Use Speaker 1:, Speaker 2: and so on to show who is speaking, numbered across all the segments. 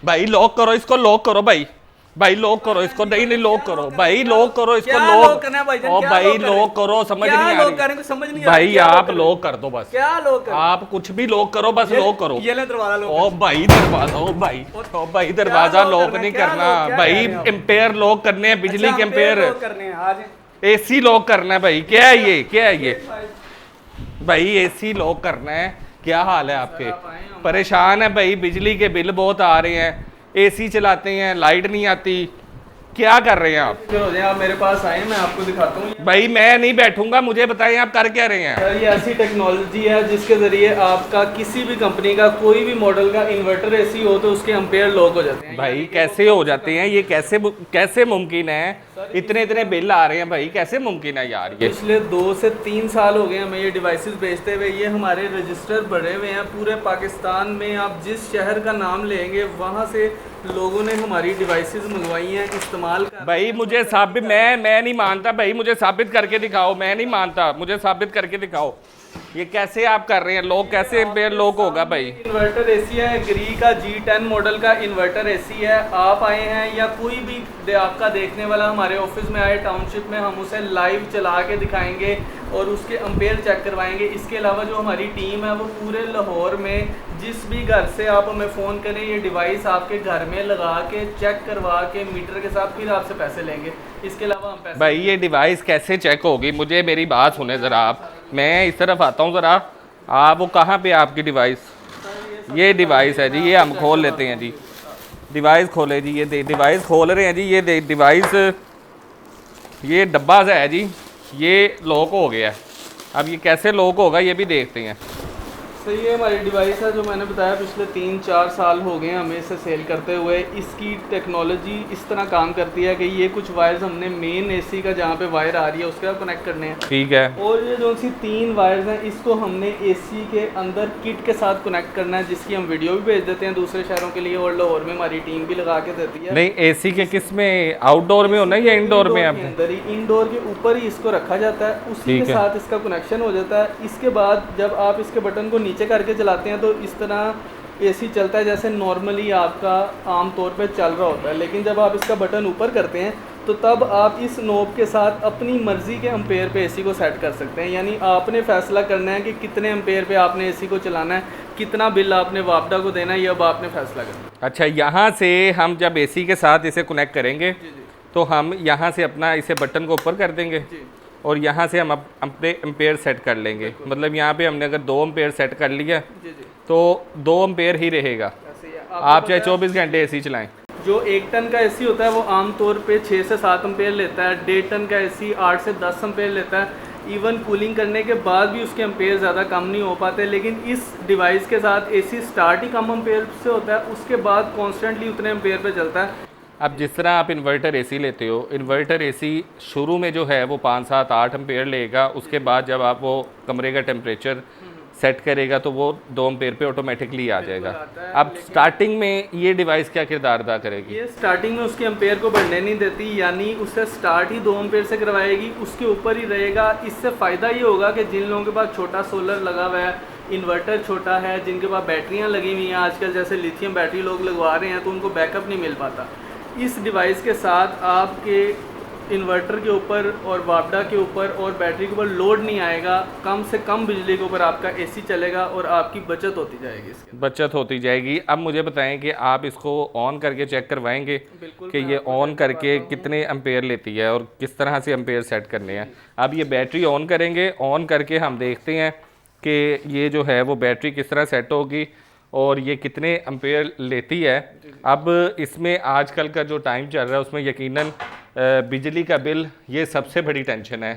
Speaker 1: भाई लॉक करो इसको, लॉक करो भाई, भाई लॉक करो इसको, नहीं लॉक करो भाई, लॉक करो इसको, लॉक ओ भाई लॉक करो, समझ नहीं आ रही भाई, आप लॉक कर दो बस,
Speaker 2: क्या लॉक करो,
Speaker 1: आप कुछ भी लॉक करो, बस लॉक करो।
Speaker 2: ये ले दरवाजा लॉक,
Speaker 1: ओ भाई दरवाजा, ओ भाई दरवाजा लॉक नहीं करना भाई, एम्पेयर लॉक करने हैं, बिजली के एम्पेयर
Speaker 2: करने हैं आज,
Speaker 1: एसी लॉक करना है भाई, क्या है ये, क्या है ये भाई, एसी लॉक करना है। क्या हाल है आपके, परेशान है भाई, बिजली के बिल बहुत आ रहे हैं, एसी चलाते हैं लाइट नहीं आती, क्या कर रहे हैं आप?
Speaker 2: आप मेरे पास आए, मैं आपको दिखाता हूँ।
Speaker 1: भाई मैं नहीं बैठूंगा, मुझे बताएं आप कर क्या रहे हैं?
Speaker 2: सर ये ऐसी टेक्नोलॉजी है जिसके जरिए आपका किसी भी कंपनी का कोई भी मॉडल का इन्वर्टर एसी हो तो उसके एम्पेयर लॉक हो जाते हैं।
Speaker 1: भाई कैसे हो जाते हैं ये, कैसे मुमकिन है? इतने बिल आ रहे हैं भाई, कैसे मुमकिन है यार ये?
Speaker 2: पिछले 2 से 3 साल हो गए हमें ये डिवाइसेस बेचते हुए, ये हमारे रजिस्टर बढ़े हुए हैं पूरे पाकिस्तान में। आप जिस शहर का नाम लेंगे वहाँ से लोगों ने हमारी डिवाइसेस मंगवाई हैं, इस्तेमाल कर।
Speaker 1: भाई मुझे साबित, मैं नहीं मानता भाई, मुझे साबित करके दिखाओ, मैं नहीं मानता, मुझे साबित करके दिखाओ ये कैसे आप कर रहे हैं, लोग कैसे एम्पेयर लॉक होगा भाई?
Speaker 2: इन्वर्टर एसी है, ग्री का G10 मॉडल का इन्वर्टर एसी है। आप आए हैं या कोई भी आपका देखने वाला हमारे ऑफिस में आए टाउनशिप में, हम उसे लाइव चला के दिखाएंगे और उसके एम्पेयर चेक करवाएंगे। इसके अलावा जो हमारी टीम है वो पूरे लाहौर में जिस भी घर से आप हमें फ़ोन करें, ये डिवाइस आपके घर में लगा के चेक करवा के मीटर के साथ फिर आपसे पैसे लेंगे। इसके अलावा हम पैसे
Speaker 1: भाई ये डिवाइस कैसे चेक होगी? मुझे मेरी बात सुने ज़रा आप, मैं इस तरफ आता हूँ ज़रा, आप वो कहाँ पे आपकी डिवाइस? ये डिवाइस है जी, ये हम खोल लेते हैं जी, डिवाइस खोले जी, ये डिवाइस खोल रहे हैं जी, ये डिवाइस, ये डब्बा सा है जी, ये लॉक हो गया है। अब ये कैसे लॉक होगा ये भी देखते हैं।
Speaker 2: तो ये हमारी डिवाइस है जो मैंने बताया, पिछले 3-4 साल हो गए हमें इसे सेल करते हुए। इसकी टेक्नोलॉजी इस तरह काम करती है कि ये कुछ वायर्स हमने मेन एसी का जहाँ पे वायर आ रही है उसके साथ कनेक्ट करने हैं,
Speaker 1: ठीक है,
Speaker 2: और ये जो सी 3 वायर्स हैं इसको हमने एसी के अंदर किट के साथ कनेक्ट करना है, जिसकी हम वीडियो भी भेज देते हैं दूसरे शहरों के लिए, और लाहौर में हमारी टीम भी लगा के देती है।
Speaker 1: नहीं एसी के किस में, आउटडोर में होना या इंडोर में? आप
Speaker 2: अंदर ही, इंडोर के ऊपर ही इसको रखा जाता है, उसी के साथ इसका कनेक्शन हो जाता है। इसके बाद जब आप इसके बटन को नीचे करके चलाते हैं तो इस तरह एसी चलता है जैसे नॉर्मली आपका आम तौर पे चल रहा होता है। लेकिन जब आप इसका बटन ऊपर करते हैं तो तब आप इस नॉब के साथ अपनी मर्ज़ी के एम्पेयर पे एसी को सेट कर सकते हैं। यानी आपने फैसला करना है कि कितने एम्पेयर पे आपने एसी को चलाना है, कितना बिल आपने वापडा को देना है, ये अब आपने फैसला करना है।
Speaker 1: अच्छा, यहाँ से हम जब एसी के साथ इसे कनेक्ट करेंगे तो हम यहाँ से अपना इसे बटन को ऊपर कर देंगे और यहाँ से हम अपने एम्पेयर सेट कर लेंगे। मतलब यहाँ पे हमने अगर 2 एम्पेयर सेट कर लिया तो 2 एम्पेयर ही रहेगा, आप चाहे 24 घंटे एसी चलाएं।
Speaker 2: जो 1 टन का एसी होता है वो आमतौर पे 6 से 7 एम्पेयर लेता है, 1.5 टन का एसी 8 से 10 एम्पेयर लेता है। इवन कूलिंग करने के बाद भी उसके एम्पेयर ज़्यादा कम नहीं हो पाते, लेकिन इस डिवाइस के साथ एसी स्टार्ट ही कम एम्पेयर से होता है, उसके बाद कॉन्स्टेंटली उतने एम्पेयर पे चलता है।
Speaker 1: अब जिस तरह आप इन्वर्टर एसी लेते हो, इन्वर्टर एसी शुरू में जो है वो 5, 7, 8 एम्पेयर लेगा, उसके बाद जब आप वो कमरे का टेम्परेचर सेट करेगा तो वो 2 एम्पेयर पे ऑटोमेटिकली आ जाएगा। अब स्टार्टिंग में ये डिवाइस क्या किरदार अदा करेगी?
Speaker 2: ये स्टार्टिंग में उसके एम्पेयर को बढ़ने नहीं देती, यानी उससे स्टार्ट ही 2 एम्पेयर से करवाएगी, उसके ऊपर ही रहेगा। इससे फ़ायदा ये होगा कि जिन लोगों के पास छोटा सोलर लगा हुआ है, इन्वर्टर छोटा है, जिनके पास बैटरियाँ लगी हुई हैं आजकल, जैसे लिथियम बैटरी लोग लगवा रहे हैं, तो उनको बैकअप नहीं मिल पाता। इस डिवाइस के साथ आपके इन्वर्टर के ऊपर और वापडा के ऊपर और बैटरी के ऊपर लोड नहीं आएगा, कम से कम बिजली के ऊपर आपका एसी चलेगा और आपकी बचत होती जाएगी, इसके
Speaker 1: बचत होती जाएगी। अब मुझे बताएं कि आप इसको ऑन करके चेक करवाएंगे कि ये ऑन करके कितने एम्पेयर लेती है और किस तरह से एम्पेयर सेट करने हैं। अब ये बैटरी ऑन करेंगे, ऑन करके हम देखते हैं कि ये जो है वो बैटरी किस तरह सेट होगी और ये कितने एम्पेयर लेती है। अब इसमें आजकल का जो टाइम चल रहा है उसमें यकीनन बिजली का बिल ये सबसे बड़ी टेंशन है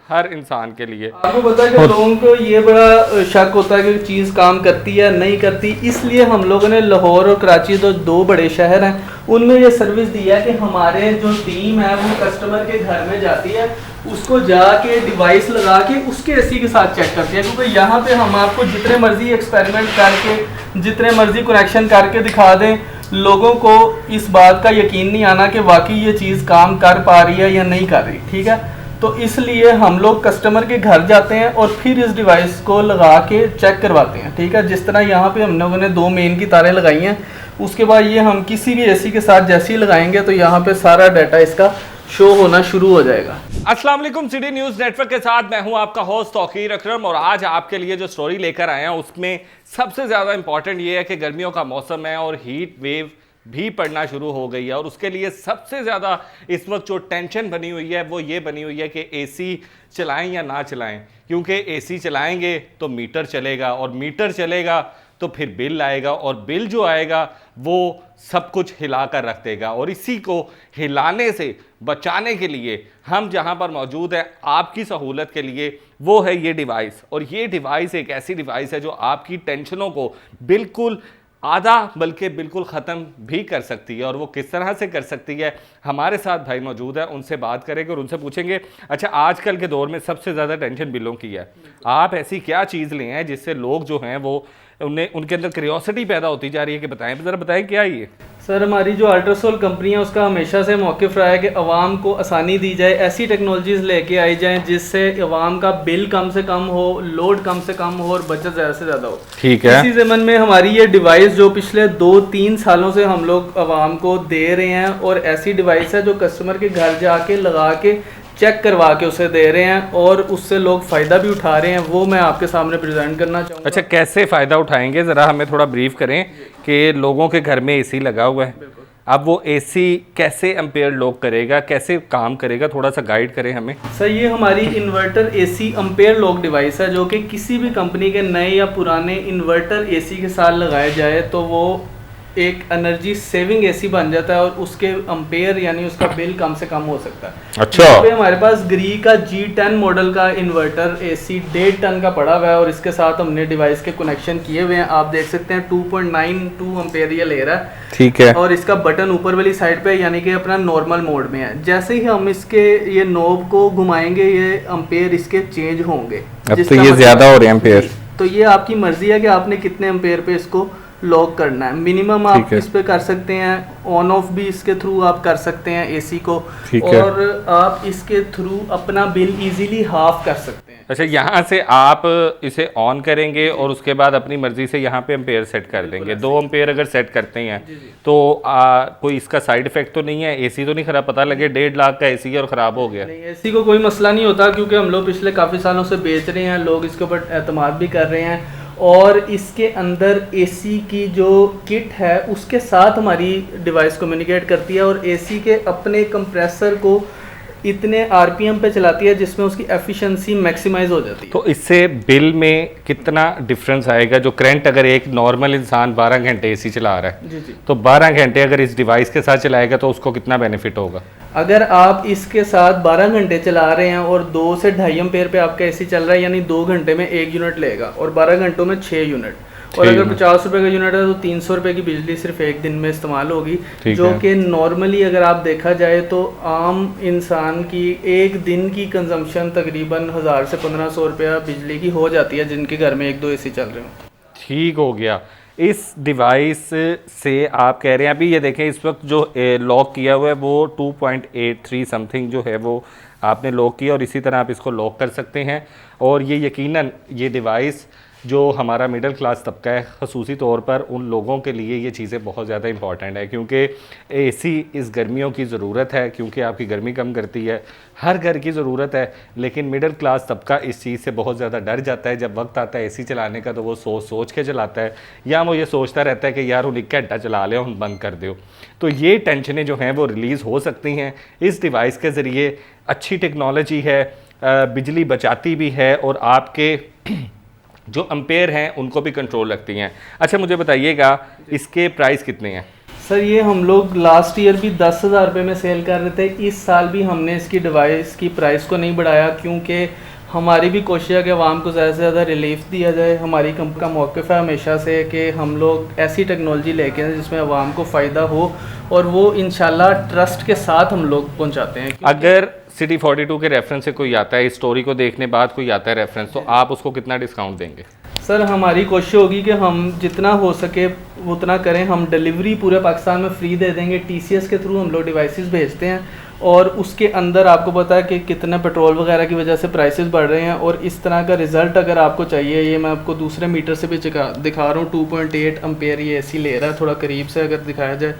Speaker 1: हर इंसान के लिए।
Speaker 2: आपको पता है कि लोगों को ये बड़ा शक होता है कि चीज़ काम करती है नहीं करती, इसलिए हम लोगों ने लाहौर और कराची तो 2 बड़े शहर हैं, उनमें ये सर्विस दी है कि हमारे जो टीम है वो कस्टमर के घर में जाती है, उसको जाके डिवाइस लगा के उसके एसी के साथ चेक करती है। क्योंकि यहाँ पे हम आपको जितने मर्जी एक्सपेरिमेंट करके, जितने मर्जी कनेक्शन करके दिखा दें, लोगों को इस बात का यकीन नहीं आना कि वाकई ये चीज़ काम कर पा रही है या नहीं कर रही। ठीक है, तो इसलिए हम लोग कस्टमर के घर जाते हैं और फिर इस डिवाइस को लगा के चेक करवाते हैं। ठीक है, जिस तरह यहाँ पे हम लोगों ने 2 मेन की तारें लगाई हैं, उसके बाद ये हम किसी भी एसी के साथ जैसे ही लगाएंगे तो यहाँ पे सारा डाटा इसका शो होना शुरू हो जाएगा।
Speaker 1: अस्सलाम वालेकुम, सिटी न्यूज़ नेटवर्क के साथ मैं हूं आपका होस्ट तौकीर अकरम और आज आपके लिए जो स्टोरी लेकर आए हैं उसमें सबसे ज़्यादा इंपॉर्टेंट ये है कि गर्मियों का मौसम है और हीट वेव भी पड़ना शुरू हो गई है और उसके लिए सबसे ज़्यादा इस वक्त जो टेंशन बनी हुई है वो ये बनी हुई है कि एसी चलाएं या ना चलाएं, क्योंकि एसी चलाएंगे तो मीटर चलेगा और मीटर चलेगा तो फिर बिल आएगा और बिल जो आएगा वो सब कुछ हिला कर रख देगा। और इसी को हिलाने से बचाने के लिए हम जहां पर मौजूद है आपकी सहूलत के लिए, वो है ये डिवाइस। और ये डिवाइस एक ऐसी डिवाइस है जो आपकी टेंशनों को बिल्कुल आधा बल्कि बिल्कुल ख़त्म भी कर सकती है। और वो किस तरह से कर सकती है, हमारे साथ भाई मौजूद है, उनसे बात करेंगे और उनसे पूछेंगे अच्छा आजकल के दौर में सबसे ज़्यादा टेंशन बिलों की है, आप ऐसी क्या चीज़ ले हैं जिससे लोग जो हैं वो उनके अंदर क्यूरियोसिटी पैदा होती जा रही है कि बताएं, ज़रा बताएं क्या ये।
Speaker 2: सर हमारी जो अल्ट्रासोल कंपनी है उसका हमेशा से मौक़िफ़ रहा है कि अवाम को आसानी दी जाए, ऐसी टेक्नोलॉजीज़ लेके आई जाएं जिससे अवाम का बिल कम से कम हो, लोड कम से कम हो और बचत ज़्यादा से ज़्यादा हो।
Speaker 1: ठीक है,
Speaker 2: इसी ज़मन में हमारी ये डिवाइस जो पिछले 2-3 सालों से हम लोग अवाम को दे रहे हैं और ऐसी डिवाइस है जो कस्टमर के घर जाके लगा के चेक करवा के उसे दे रहे हैं और उससे लोग फ़ायदा भी उठा रहे हैं, वो मैं आपके सामने प्रेजेंट करना चाहूँगा।
Speaker 1: अच्छा कैसे फ़ायदा उठाएंगे, ज़रा हमें थोड़ा ब्रीफ करें कि लोगों के घर में एसी लगा हुआ है, अब वो एसी कैसे एम्पेयर लॉक करेगा, कैसे काम करेगा, थोड़ा सा गाइड करें हमें।
Speaker 2: सर ये हमारी inverter AC ampere lock device है जो कि किसी भी कंपनी के नए या पुराने इन्वर्टर एसी के साथ लगाया जाए तो वो एक एनर्जी सेविंग एसी बन जाता है और उसके एम्पेयर यानी उसका बिल कम से कम हो सकता है।
Speaker 1: अच्छा,
Speaker 2: यहाँ पे हमारे पास ग्री का G10 मॉडल का इन्वर्टर एसी 1.5 टन का पड़ा हुआ है और इसके साथ हमने डिवाइस के कनेक्शन किए हुए हैं। आप देख सकते हैं 2.92 एम्पेयर ये ले रहा है, ठीक है, और इसका बटन ऊपर वाली साइड पे यानी कि अपना नॉर्मल मोड में है। जैसे ही हम इसके ये नॉब को घुमाएंगे ये एम्पेयर इसके चेंज होंगे।
Speaker 1: अब तो ये ज्यादा हो रहे हैं एम्पेयर,
Speaker 2: तो ये आपकी मर्जी है कि आपने कितने एम्पेयर पे इसको लॉक करना है। मिनिमम आप इस पे कर सकते हैं, ऑन ऑफ भी इसके थ्रू आप कर सकते हैं एसी को, और आप इसके थ्रू अपना बिल इजीली हाफ कर सकते हैं।
Speaker 1: अच्छा यहाँ से आप इसे ऑन करेंगे और उसके बाद अपनी मर्जी से यहाँ पे एम्पेयर सेट कर देंगे। 2 एम्पेयर अगर सेट करते हैं तो कोई इसका साइड इफेक्ट तो नहीं है, एसी तो नहीं खराब, पता लगे 1.5 लाख का एसी और ख़राब हो गया।
Speaker 2: नहीं, एसी को कोई मसला नहीं होता क्योंकि हम लोग पिछले काफ़ी सालों से बेच रहे हैं, लोग इसके ऊपर एतमाद भी कर रहे हैं और इसके अंदर एसी की जो किट है उसके साथ हमारी डिवाइस कम्युनिकेट करती है और एसी के अपने कंप्रेसर को इतने आरपीएम पे चलाती है जिसमें उसकी एफिशिएंसी मैक्सिमाइज हो जाती है।
Speaker 1: तो इससे बिल में कितना डिफरेंस आएगा? जो करंट अगर एक नॉर्मल इंसान 12 घंटे एसी चला रहा है
Speaker 2: जी,
Speaker 1: तो 12 घंटे अगर इस डिवाइस के साथ चलाएगा तो उसको कितना बेनिफिट होगा?
Speaker 2: अगर आप इसके साथ 12 घंटे चला रहे हैं और 2 से 2.5 एम्पेयर पे आपका एसी चल रहा है यानी 2 घंटे में 1 यूनिट लेगा और 12 घंटों में 6 यूनिट, और अगर 50 रुपए का यूनिट है तो 300 रुपए की बिजली सिर्फ एक दिन में इस्तेमाल होगी, जो कि नॉर्मली अगर आप देखा जाए तो आम इंसान की एक दिन की कंजम्पशन तकरीबन 1000 से 1500 रुपया बिजली की हो जाती है जिनके घर में 1-2 एसी चल रहे हो।
Speaker 1: ठीक हो गया। इस डिवाइस से आप कह रहे हैं, अभी ये देखें इस वक्त जो लॉक किया हुआ है वो 2.83 समथिंग जो है वो आपने लॉक किया और इसी तरह आप इसको लॉक कर सकते हैं। और ये यकीनन ये डिवाइस जो हमारा मिडिल क्लास तबका है ख़ुसूसी तौर पर उन लोगों के लिए ये चीज़ें बहुत ज़्यादा इंपॉर्टेंट है, क्योंकि एसी इस गर्मियों की ज़रूरत है, क्योंकि आपकी गर्मी कम करती है, हर घर की ज़रूरत है। लेकिन मिडिल क्लास तबका इस चीज़ से बहुत ज़्यादा डर जाता है। जब वक्त आता है एसी चलाने का तो वो सोच के चलाता है, या वो ये सोचता रहता है कि यार उन 1 घंटा चला ले हम बंद कर दो। तो ये टेंशनें जो हैं वो रिलीज़ हो सकती हैं इस डिवाइस के ज़रिए। अच्छी टेक्नोलॉजी है, बिजली बचाती भी है और आपके जो एम्पेयर हैं उनको भी कंट्रोल रखती हैं। अच्छा मुझे बताइएगा इसके प्राइस कितने हैं?
Speaker 2: सर ये हम लोग लास्ट ईयर भी 10,000 रुपये में सेल कर रहे थे, इस साल भी हमने इसकी डिवाइस की प्राइस को नहीं बढ़ाया क्योंकि हमारी भी कोशिश है कि आवाम को ज़्यादा से ज़्यादा रिलीफ दिया जाए। हमारी कंपनी का मौक़िफ़ है हमेशा से कि हम लोग ऐसी टेक्नोलॉजी लेके आए जिसमें आवाम को फ़ायदा हो और वो इंशाल्लाह ट्रस्ट के साथ हम लोग पहुँचाते हैं।
Speaker 1: अगर सिटी 42 के रेफरेंस से कोई आता है, इस स्टोरी को देखने बाद कोई आता है रेफरेंस, तो आप उसको कितना डिस्काउंट देंगे?
Speaker 2: सर हमारी कोशिश होगी कि हम जितना हो सके उतना करें। हम डिलीवरी पूरे पाकिस्तान में फ्री दे देंगे। TCS के थ्रू हम लोग डिवाइसेस भेजते हैं और उसके अंदर आपको पता है कि कितना पेट्रोल वगैरह की वजह से प्राइसेस बढ़ रहे हैं। और इस तरह का रिज़ल्ट अगर आपको चाहिए, ये मैं आपको दूसरे मीटर से भी दिखा रहा हूँ, 2.8 एम्पेयर ये एसी ले रहा है। थोड़ा करीब से अगर दिखाया जाए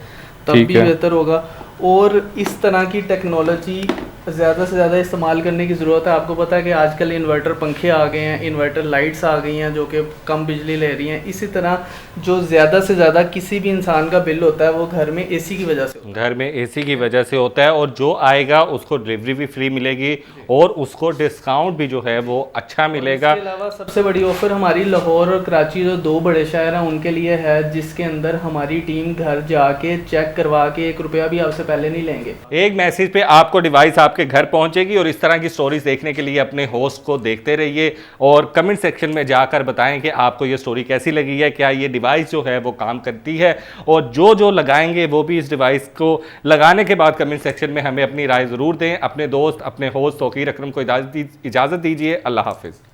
Speaker 2: तब भी बेहतर होगा। और इस तरह की टेक्नोलॉजी ज़्यादा से ज़्यादा इस्तेमाल करने की ज़रूरत है। आपको पता है कि आजकल इन्वर्टर पंखे आ गए हैं, इन्वर्टर लाइट्स आ गई हैं जो कि कम बिजली ले रही हैं। इसी तरह जो ज़्यादा से ज़्यादा किसी भी इंसान का बिल होता है वो घर में एसी की वजह से होता है।
Speaker 1: घर में एसी की वजह से होता है, और जो आएगा उसको डिलीवरी भी फ्री मिलेगी और उसको डिस्काउंट भी जो है वो अच्छा मिलेगा।
Speaker 2: इसके अलावा सबसे बड़ी ऑफर हमारी लाहौर और कराची जो 2 बड़े शहर हैं उनके लिए है, जिसके अंदर हमारी टीम घर जाके चेक करवा के 1 रुपया भी आपसे पहले नहीं लेंगे।
Speaker 1: एक मैसेज पे आपको डिवाइस आपके घर पहुंचेगी। और इस तरह की स्टोरीज देखने के लिए अपने होस्ट को देखते रहिए और कमेंट सेक्शन में जाकर बताएं कि आपको ये स्टोरी कैसी लगी है, क्या ये डिवाइस जो है वो काम करती है। और जो जो लगाएंगे वो भी इस डिवाइस को लगाने के बाद कमेंट सेक्शन में हमें अपनी राय ज़रूर दें। अपने दोस्त, अपने होस्ट तौकीर अकरम को इजाज़त दीजिए। अल्लाह हाफिज़।